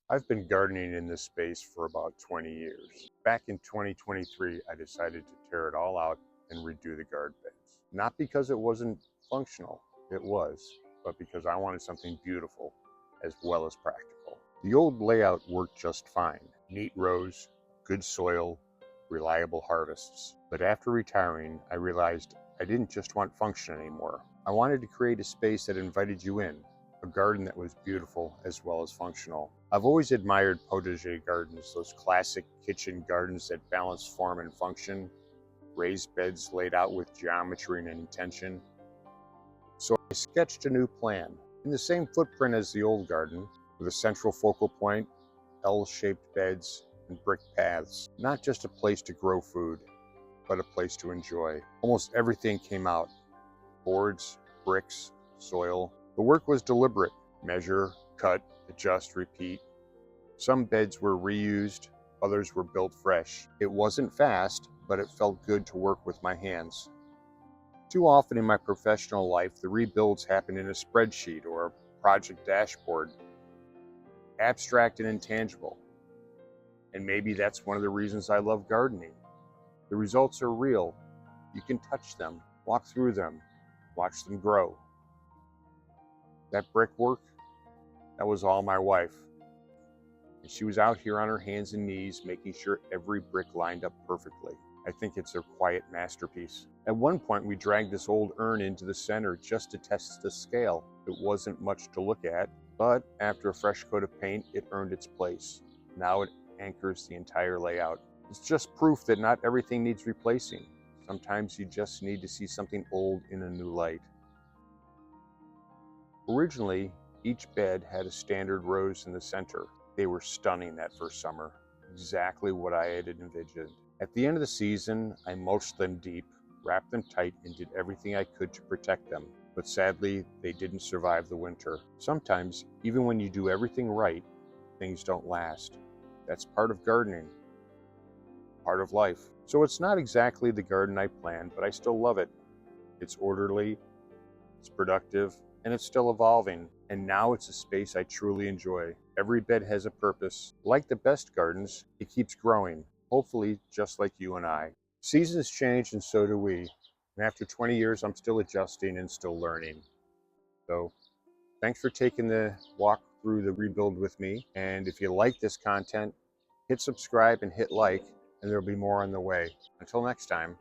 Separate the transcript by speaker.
Speaker 1: I've been gardening in this space for about 20 years. Back in 2023, I decided to tear it all out and redo the garden beds. Not because it wasn't functional, it was, but because I wanted something beautiful as well as practical. The old layout worked just fine. Neat rows, good soil, reliable harvests. But after retiring, I realized I didn't just want function anymore. I wanted to create a space that invited you in, a garden that was beautiful as well as functional. I've always admired potager gardens, those classic kitchen gardens that balance form and function, raised beds laid out with geometry and intention. So I sketched a new plan, in the same footprint as the old garden, with a central focal point, L-shaped beds, and brick paths. Not just a place to grow food, but a place to enjoy. Almost everything came out: boards, bricks, soil. The work was deliberate: measure, cut, adjust, repeat. Some beds were reused, others were built fresh. It wasn't fast, but it felt good to work with my hands. Too often in my professional life, the rebuilds happen in a spreadsheet or a project dashboard, abstract and intangible. And maybe that's one of the reasons I love gardening. The results are real. You can touch them, walk through them, watch them grow. That brickwork, that was all my wife. And she was out here on her hands and knees, making sure every brick lined up perfectly. I think it's a quiet masterpiece. At one point, we dragged this old urn into the center just to test the scale. It wasn't much to look at, but after a fresh coat of paint, it earned its place. Now it anchors the entire layout. It's just proof that not everything needs replacing. Sometimes you just need to see something old in a new light. Originally, each bed had a standard rose in the center. They were stunning that first summer, exactly what I had envisioned. At the end of the season, I mulched them deep, wrapped them tight, and did everything I could to protect them. But sadly, they didn't survive the winter. Sometimes, even when you do everything right, things don't last. That's part of gardening, part of life. So it's not exactly the garden I planned, but I still love it. It's orderly, it's productive, and it's still evolving. And now it's a space I truly enjoy. Every bed has a purpose. Like the best gardens, it keeps growing, hopefully just like you and I. Seasons change and so do we. And after 20 years, I'm still adjusting and still learning. So thanks for taking the walk through the rebuild with me. And if you like this content, hit subscribe and hit like, and there'll be more on the way. Until next time.